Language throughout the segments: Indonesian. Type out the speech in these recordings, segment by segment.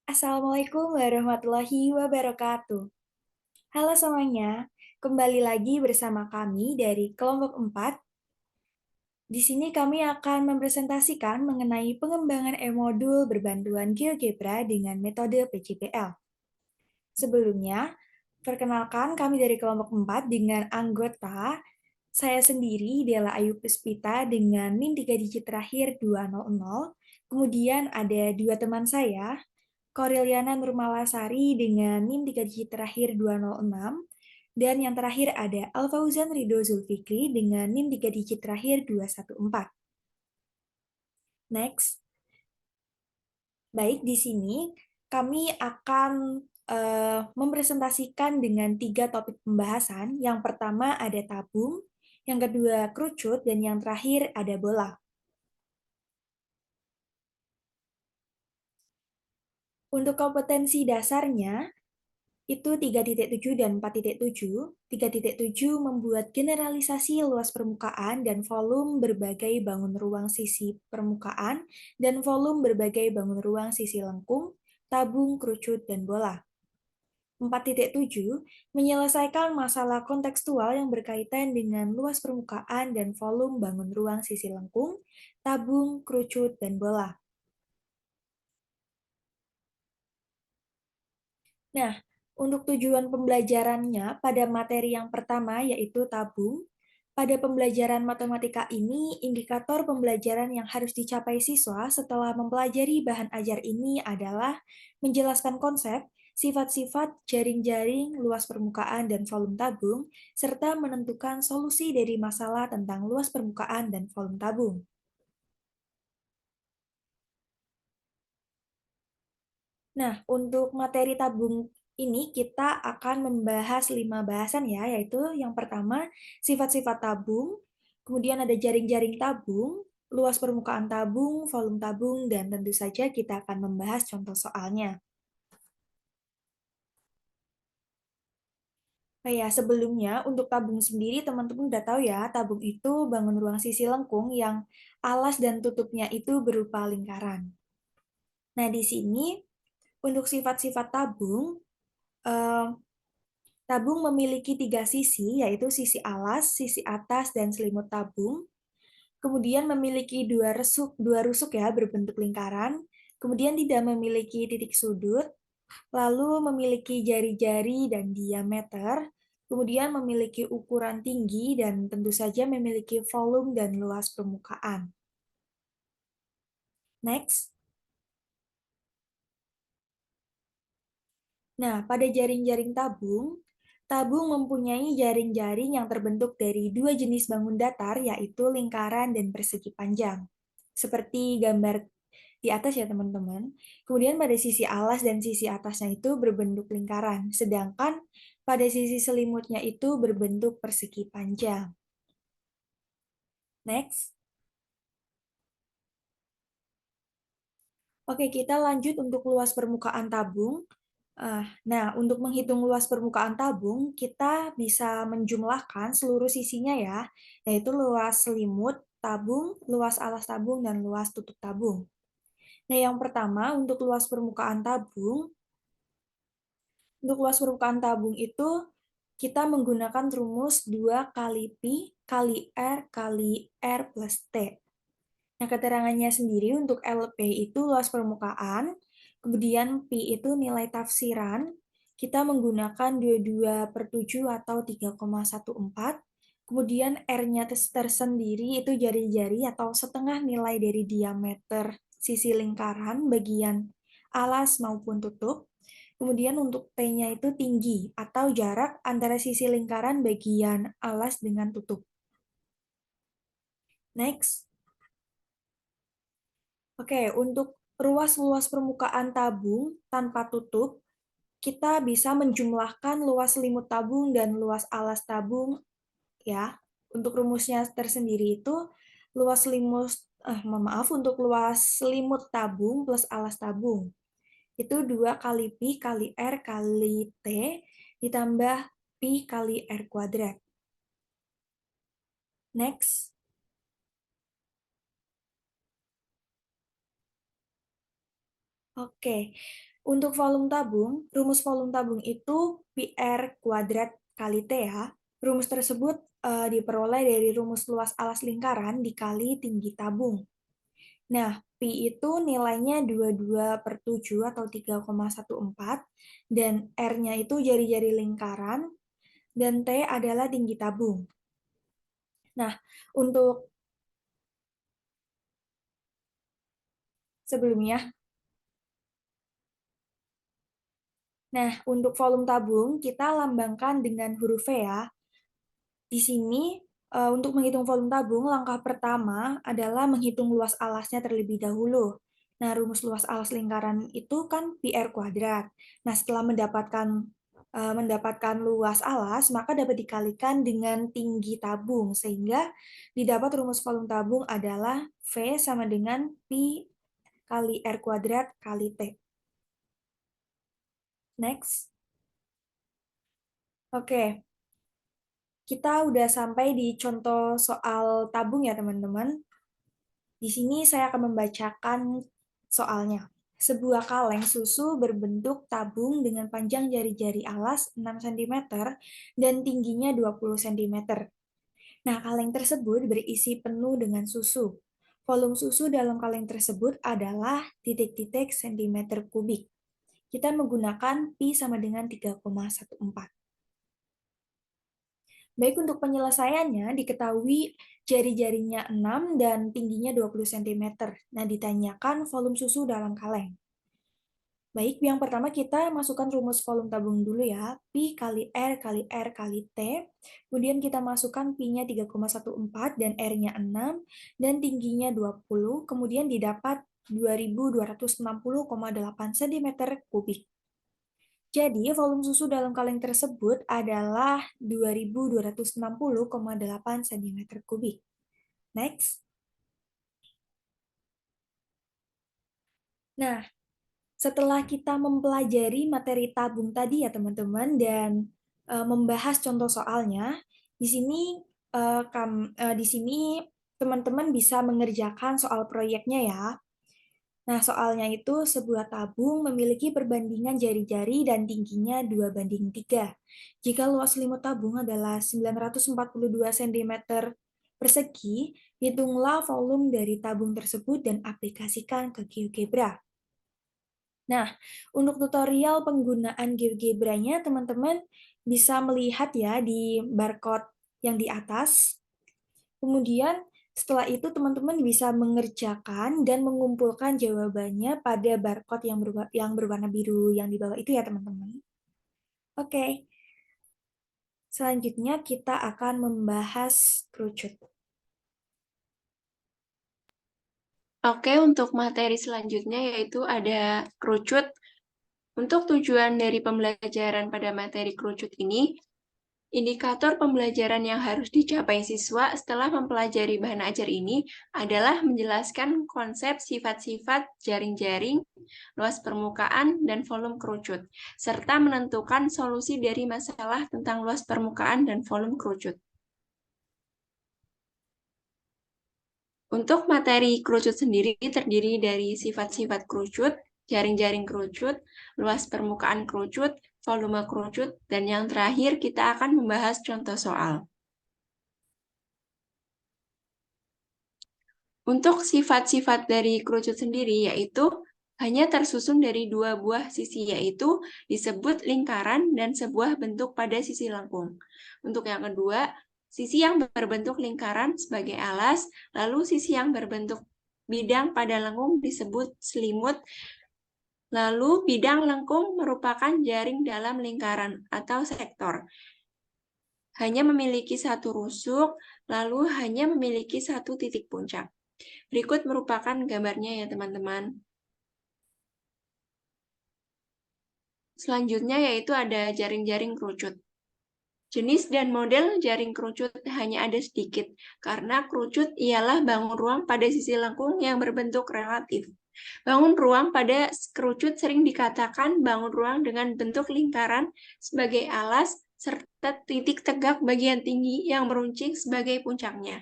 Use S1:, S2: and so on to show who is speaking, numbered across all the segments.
S1: Assalamualaikum warahmatullahi wabarakatuh. Halo semuanya, kembali lagi bersama kami dari kelompok 4. Di sini kami akan mempresentasikan mengenai pengembangan e-modul berbantuan GeoGebra dengan metode PJPL. Sebelumnya, perkenalkan kami dari kelompok 4 dengan anggota saya sendiri, Dela Ayu Puspita, dengan NIM 3 digit terakhir 200. Kemudian ada dua teman saya, Koriliana Nurmalasari dengan NIM 3 digit terakhir 206, dan yang terakhir ada Alfauzan Ridho Zulfikri dengan NIM 3 digit terakhir 214. Next. Baik, di sini kami akan mempresentasikan dengan 3 topik pembahasan. Yang pertama ada tabung, yang kedua kerucut, dan yang terakhir ada bola. Untuk kompetensi dasarnya, itu 3.7 dan 4.7. 3.7 membuat generalisasi luas permukaan dan volume berbagai bangun ruang sisi permukaan dan volume berbagai bangun ruang sisi lengkung, tabung, kerucut, dan bola. 4.7 menyelesaikan masalah kontekstual yang berkaitan dengan luas permukaan dan volume bangun ruang sisi lengkung, tabung, kerucut, dan bola. Nah, untuk tujuan pembelajarannya pada materi yang pertama yaitu tabung, pada pembelajaran matematika ini, indikator pembelajaran yang harus dicapai siswa setelah mempelajari bahan ajar ini adalah menjelaskan konsep, sifat-sifat jaring-jaring, luas permukaan, dan volume tabung, serta menentukan solusi dari masalah tentang luas permukaan dan volume tabung. Nah, untuk materi tabung ini kita akan membahas 5 bahasan ya, yaitu yang pertama sifat-sifat tabung, kemudian ada jaring-jaring tabung, luas permukaan tabung, volume tabung, dan tentu saja kita akan membahas contoh soalnya. Nah ya, sebelumnya untuk tabung sendiri teman-teman udah tahu ya, tabung itu bangun ruang sisi lengkung yang alas dan tutupnya itu berupa lingkaran. Nah, di sini untuk sifat-sifat tabung, eh, tabung memiliki 3 sisi, yaitu sisi alas, sisi atas, dan selimut tabung. Kemudian memiliki dua rusuk ya, berbentuk lingkaran. Kemudian tidak memiliki titik sudut, lalu memiliki jari-jari dan diameter. Kemudian memiliki ukuran tinggi dan tentu saja memiliki volume dan luas permukaan. Next. Nah, pada jaring-jaring tabung, tabung mempunyai jaring-jaring yang terbentuk dari 2 jenis bangun datar, yaitu lingkaran dan persegi panjang. Seperti gambar di atas ya teman-teman. Kemudian pada sisi alas dan sisi atasnya itu berbentuk lingkaran, sedangkan pada sisi selimutnya itu berbentuk persegi panjang. Next. Oke, kita lanjut untuk luas permukaan tabung. Nah, untuk menghitung luas permukaan tabung, kita bisa menjumlahkan seluruh sisinya ya, yaitu luas selimut tabung, luas alas tabung, dan luas tutup tabung. Nah, yang pertama untuk luas permukaan tabung, untuk luas permukaan tabung itu kita menggunakan rumus 2 kali Pi kali R plus T. Nah, keterangannya sendiri untuk LP itu luas permukaan, kemudian Pi itu nilai tafsiran, kita menggunakan 22/7 atau 3,14, kemudian R-nya tersendiri itu jari-jari atau setengah nilai dari diameter sisi lingkaran bagian alas maupun tutup, kemudian untuk T-nya itu tinggi atau jarak antara sisi lingkaran bagian alas dengan tutup. Next. Oke, untuk ruas-luas permukaan tabung tanpa tutup, kita bisa menjumlahkan luas selimut tabung dan luas alas tabung ya. Untuk rumusnya tersendiri itu luas selimut maaf untuk luas selimut tabung plus alas tabung. Itu 2 kali Pi kali R kali T ditambah Pi kali R kuadrat. Next. Oke, Untuk volume tabung, rumus volume tabung itu PR kuadrat kali T ya. Rumus tersebut diperoleh dari rumus luas alas lingkaran dikali tinggi tabung. Nah, Pi itu nilainya 22/7 atau 3,14, dan R-nya itu jari-jari lingkaran, dan T adalah tinggi tabung. Nah, untuk sebelumnya, untuk volume tabung, kita lambangkan dengan huruf V ya. Di sini, untuk menghitung volume tabung, langkah pertama adalah menghitung luas alasnya terlebih dahulu. Nah, rumus luas alas lingkaran itu kan PR kuadrat. Nah, setelah mendapatkan luas alas, maka dapat dikalikan dengan tinggi tabung, sehingga didapat rumus volume tabung adalah V sama dengan Pi kali R kuadrat kali T. Next. Oke, kita udah sampai di contoh soal tabung ya, teman-teman. Di sini saya akan membacakan soalnya. Sebuah kaleng susu berbentuk tabung dengan panjang jari-jari alas 6 cm dan tingginya 20 cm. Nah, kaleng tersebut berisi penuh dengan susu. Volume susu dalam kaleng tersebut adalah titik-titik cm kubik. Kita menggunakan Pi sama dengan 3,14. Baik, untuk penyelesaiannya diketahui jari-jarinya 6 dan tingginya 20 cm. Nah, ditanyakan volume susu dalam kaleng. Baik, yang pertama kita masukkan rumus volume tabung dulu ya. Pi kali R kali R kali T. Kemudian kita masukkan Pi-nya 3,14 dan R-nya 6 dan tingginya 20. Kemudian didapat 2260,8 cm kubik. Jadi, volume susu dalam kaleng tersebut adalah 2260,8 cm kubik. Next. Nah, setelah kita mempelajari materi tabung tadi ya teman-teman dan membahas contoh soalnya, di sini di sini teman-teman bisa mengerjakan soal proyeknya ya. Nah, soalnya itu sebuah tabung memiliki perbandingan jari-jari dan tingginya 2:3. Jika luas selimut tabung adalah 942 cm persegi, hitunglah volume dari tabung tersebut dan aplikasikan ke GeoGebra. Nah, untuk tutorial penggunaan GeoGebra-nya, teman-teman bisa melihat ya di barcode yang di atas. Kemudian setelah itu teman-teman bisa mengerjakan dan mengumpulkan jawabannya pada barcode yang berwarna biru yang di bawah itu ya teman-teman. Oke, selanjutnya kita akan membahas kerucut.
S2: Oke, untuk materi selanjutnya yaitu ada kerucut. Untuk tujuan dari pembelajaran pada materi kerucut ini, indikator pembelajaran yang harus dicapai siswa setelah mempelajari bahan ajar ini adalah menjelaskan konsep sifat-sifat jaring-jaring, luas permukaan, dan volume kerucut, serta menentukan solusi dari masalah tentang luas permukaan dan volume kerucut. Untuk materi kerucut sendiri terdiri dari sifat-sifat kerucut, jaring-jaring kerucut, luas permukaan kerucut, volume kerucut, dan yang terakhir kita akan membahas contoh soal. Untuk sifat-sifat dari kerucut sendiri yaitu hanya tersusun dari dua buah sisi, yaitu disebut lingkaran dan sebuah bentuk pada sisi lengkung. Untuk yang kedua, sisi yang berbentuk lingkaran sebagai alas, lalu sisi yang berbentuk bidang pada lengkung disebut selimut, lalu bidang lengkung merupakan jaring dalam lingkaran atau sektor. Hanya memiliki satu rusuk, lalu hanya memiliki satu titik puncak. Berikut merupakan gambarnya ya teman-teman. Selanjutnya yaitu ada jaring-jaring kerucut. Jenis dan model jaring kerucut hanya ada sedikit, karena kerucut ialah bangun ruang pada sisi lengkung yang berbentuk relatif. Bangun ruang pada kerucut sering dikatakan bangun ruang dengan bentuk lingkaran sebagai alas, serta titik tegak bagian tinggi yang meruncing sebagai puncaknya.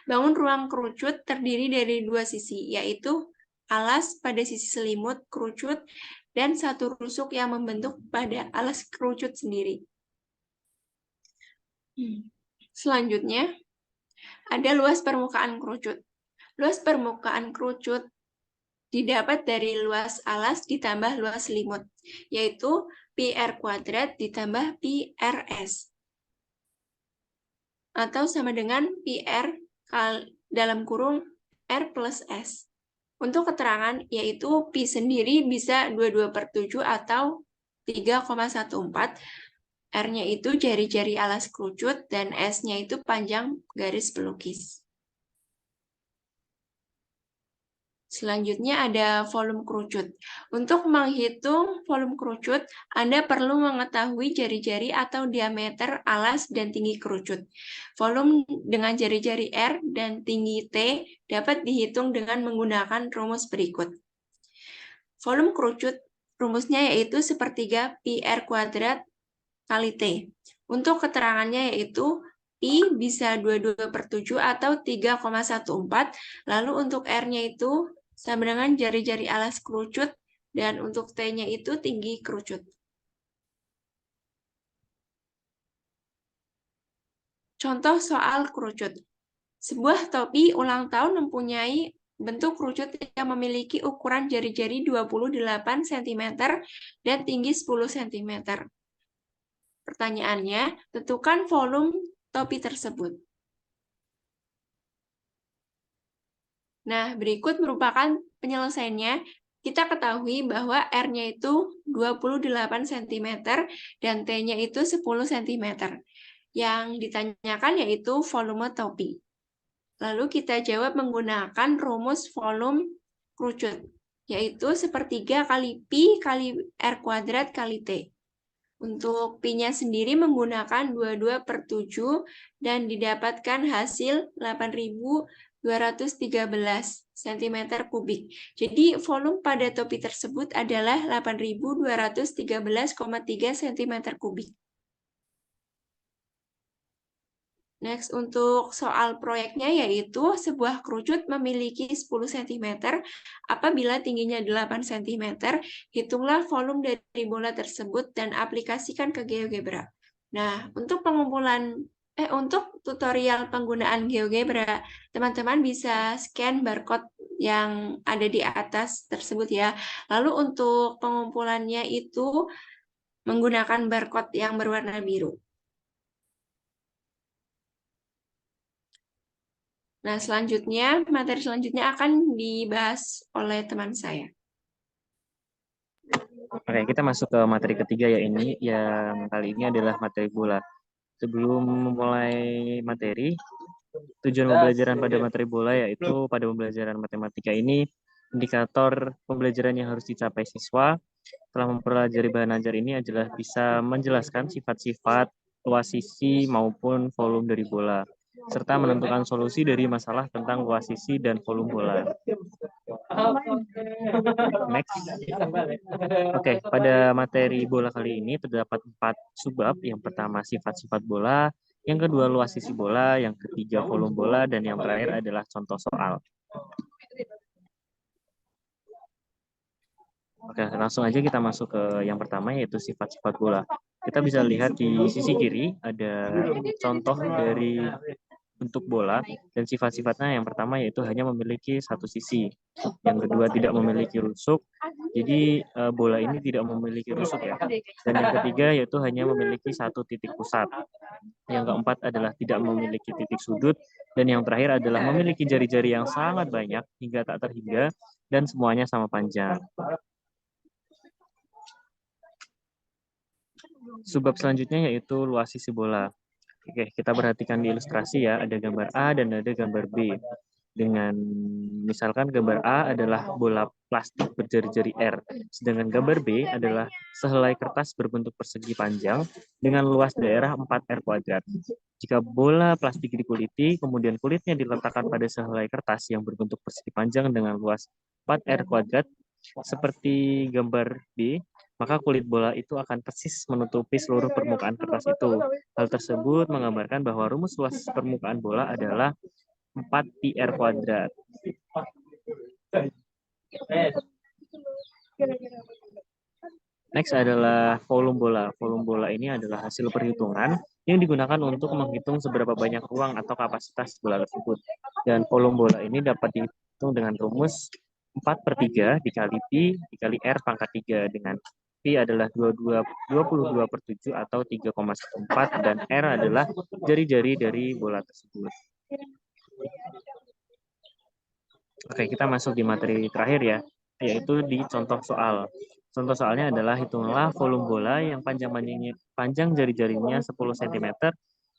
S2: Bangun ruang kerucut terdiri dari dua sisi, yaitu alas pada sisi selimut kerucut dan satu rusuk yang membentuk pada alas kerucut sendiri. Selanjutnya, ada luas permukaan kerucut. Luas permukaan kerucut didapat dari luas alas ditambah luas selimut, yaitu pi R kuadrat ditambah pi RS. Atau sama dengan pi R dalam kurung R plus S. Untuk keterangan, yaitu pi sendiri bisa 22/7 atau 3,14. R-nya itu jari-jari alas kerucut, dan S-nya itu panjang garis pelukis. Selanjutnya ada volume kerucut. Untuk menghitung volume kerucut, Anda perlu mengetahui jari-jari atau diameter alas dan tinggi kerucut. Volume dengan jari-jari R dan tinggi T dapat dihitung dengan menggunakan rumus berikut. Volume kerucut, rumusnya yaitu sepertiga pi R kuadrat kali T. Untuk keterangannya yaitu pi bisa 22/7 atau 3,14, lalu untuk R-nya itu sama dengan jari-jari alas kerucut, dan untuk T-nya itu tinggi kerucut. Contoh soal kerucut. Sebuah topi ulang tahun mempunyai bentuk kerucut yang memiliki ukuran jari-jari 28 cm dan tinggi 10 cm. Pertanyaannya, tentukan volume topi tersebut. Nah, berikut merupakan penyelesaiannya. Kita ketahui bahwa R-nya itu 28 cm dan T-nya itu 10 cm. Yang ditanyakan yaitu volume topi. Lalu kita jawab menggunakan rumus volume kerucut, yaitu sepertiga kali pi kali R kuadrat kali T. Untuk pi-nya sendiri menggunakan 22/7 dan didapatkan hasil 8.213 cm3. Jadi volume pada topi tersebut adalah 8.213,3 cm3. Next, untuk soal proyeknya yaitu sebuah kerucut memiliki 10 cm apabila tingginya 8 cm, hitunglah volume dari bola tersebut dan aplikasikan ke GeoGebra. Nah, untuk untuk tutorial penggunaan GeoGebra, teman-teman bisa scan barcode yang ada di atas tersebut ya. Lalu untuk pengumpulannya itu menggunakan barcode yang berwarna biru. Nah, materi selanjutnya akan dibahas oleh teman saya.
S3: Oke, kita masuk ke materi ketiga ya ini, yang kali ini adalah materi bola. Sebelum memulai materi, tujuan pembelajaran pada materi bola yaitu pada pembelajaran matematika ini, indikator pembelajaran yang harus dicapai siswa setelah mempelajari bahan ajar ini adalah bisa menjelaskan sifat-sifat, luas sisi maupun volume dari bola, serta menentukan solusi dari masalah tentang luas sisi dan volume bola. Next. Oke, pada materi bola kali ini terdapat 4 subbab. Yang pertama sifat-sifat bola, yang kedua luas sisi bola, yang ketiga volume bola, dan yang terakhir adalah contoh soal. Oke, langsung aja kita masuk ke yang pertama yaitu sifat-sifat bola. Kita bisa lihat di sisi kiri ada contoh dari bentuk bola dan sifat-sifatnya. Yang pertama yaitu hanya memiliki satu sisi. Yang kedua tidak memiliki rusuk. Jadi bola ini tidak memiliki rusuk ya. Dan yang ketiga yaitu hanya memiliki satu titik pusat. Yang keempat adalah tidak memiliki titik sudut, dan yang terakhir adalah memiliki jari-jari yang sangat banyak hingga tak terhingga dan semuanya sama panjang. Subbab selanjutnya yaitu luas sisi bola. Oke, kita perhatikan di ilustrasi ya, ada gambar A dan ada gambar B. Dengan misalkan gambar A adalah bola plastik berjari-jari R, sedangkan gambar B adalah sehelai kertas berbentuk persegi panjang dengan luas daerah 4R kuadrat. Jika bola plastik dikuliti, kemudian kulitnya diletakkan pada sehelai kertas yang berbentuk persegi panjang dengan luas 4R kuadrat, seperti gambar B, maka kulit bola itu akan persis menutupi seluruh permukaan kertas itu. Hal tersebut menggambarkan bahwa rumus luas permukaan bola adalah 4 pi R kuadrat. Next adalah volume bola. Volume bola ini adalah hasil perhitungan yang digunakan untuk menghitung seberapa banyak ruang atau kapasitas bola tersebut. Dan volume bola ini dapat dihitung dengan rumus 4/3 dikali Pi dikali R pangkat 3, dengan Pi adalah 22/7 atau 3,14 dan R adalah jari-jari dari bola tersebut. Oke, kita masuk di materi terakhir ya, yaitu di contoh soal. Contoh soalnya adalah hitunglah volume bola yang panjang jari-jarinya 10 cm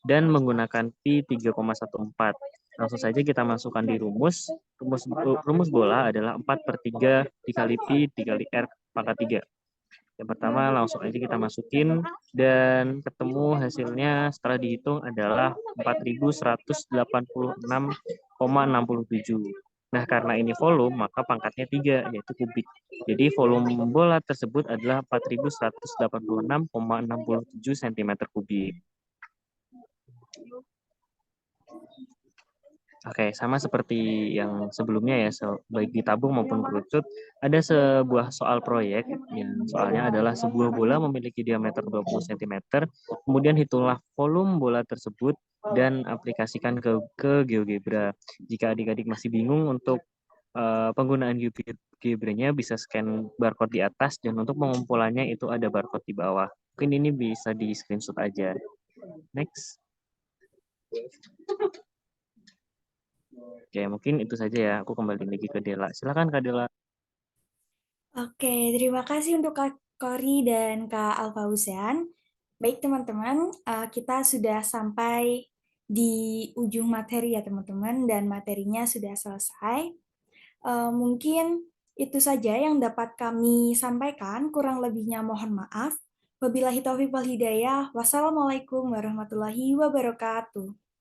S3: dan menggunakan Pi 3,14. Langsung saja kita masukkan di rumus. Rumus bola adalah 4/3 dikali Pi dikali R pangkat 3. Yang pertama langsung aja kita masukin dan ketemu hasilnya setelah dihitung adalah 4186,67. Nah, karena ini volume, maka pangkatnya 3, yaitu kubik. Jadi volume bola tersebut adalah 4186,67 cm kubik. Oke, sama seperti yang sebelumnya ya, baik di tabung maupun kerucut, ada sebuah soal proyek yang soalnya adalah sebuah bola memiliki diameter 20 cm, kemudian hitunglah volume bola tersebut dan aplikasikan ke GeoGebra. Jika adik-adik masih bingung untuk penggunaan GeoGebra-nya, bisa scan barcode di atas dan untuk pengumpulannya itu ada barcode di bawah. Mungkin ini bisa di screenshot aja. Next. Oke, mungkin itu saja ya. Aku kembali lagi ke Dela. Silakan Kak Dela.
S1: Oke, terima kasih untuk Kak Kori dan Kak Alfauzian. Baik teman-teman, kita sudah sampai di ujung materi ya teman-teman, dan materinya sudah selesai. Mungkin itu saja yang dapat kami sampaikan, kurang lebihnya mohon maaf. Wabillahi taufiq wal hidayah. Wassalamualaikum warahmatullahi wabarakatuh.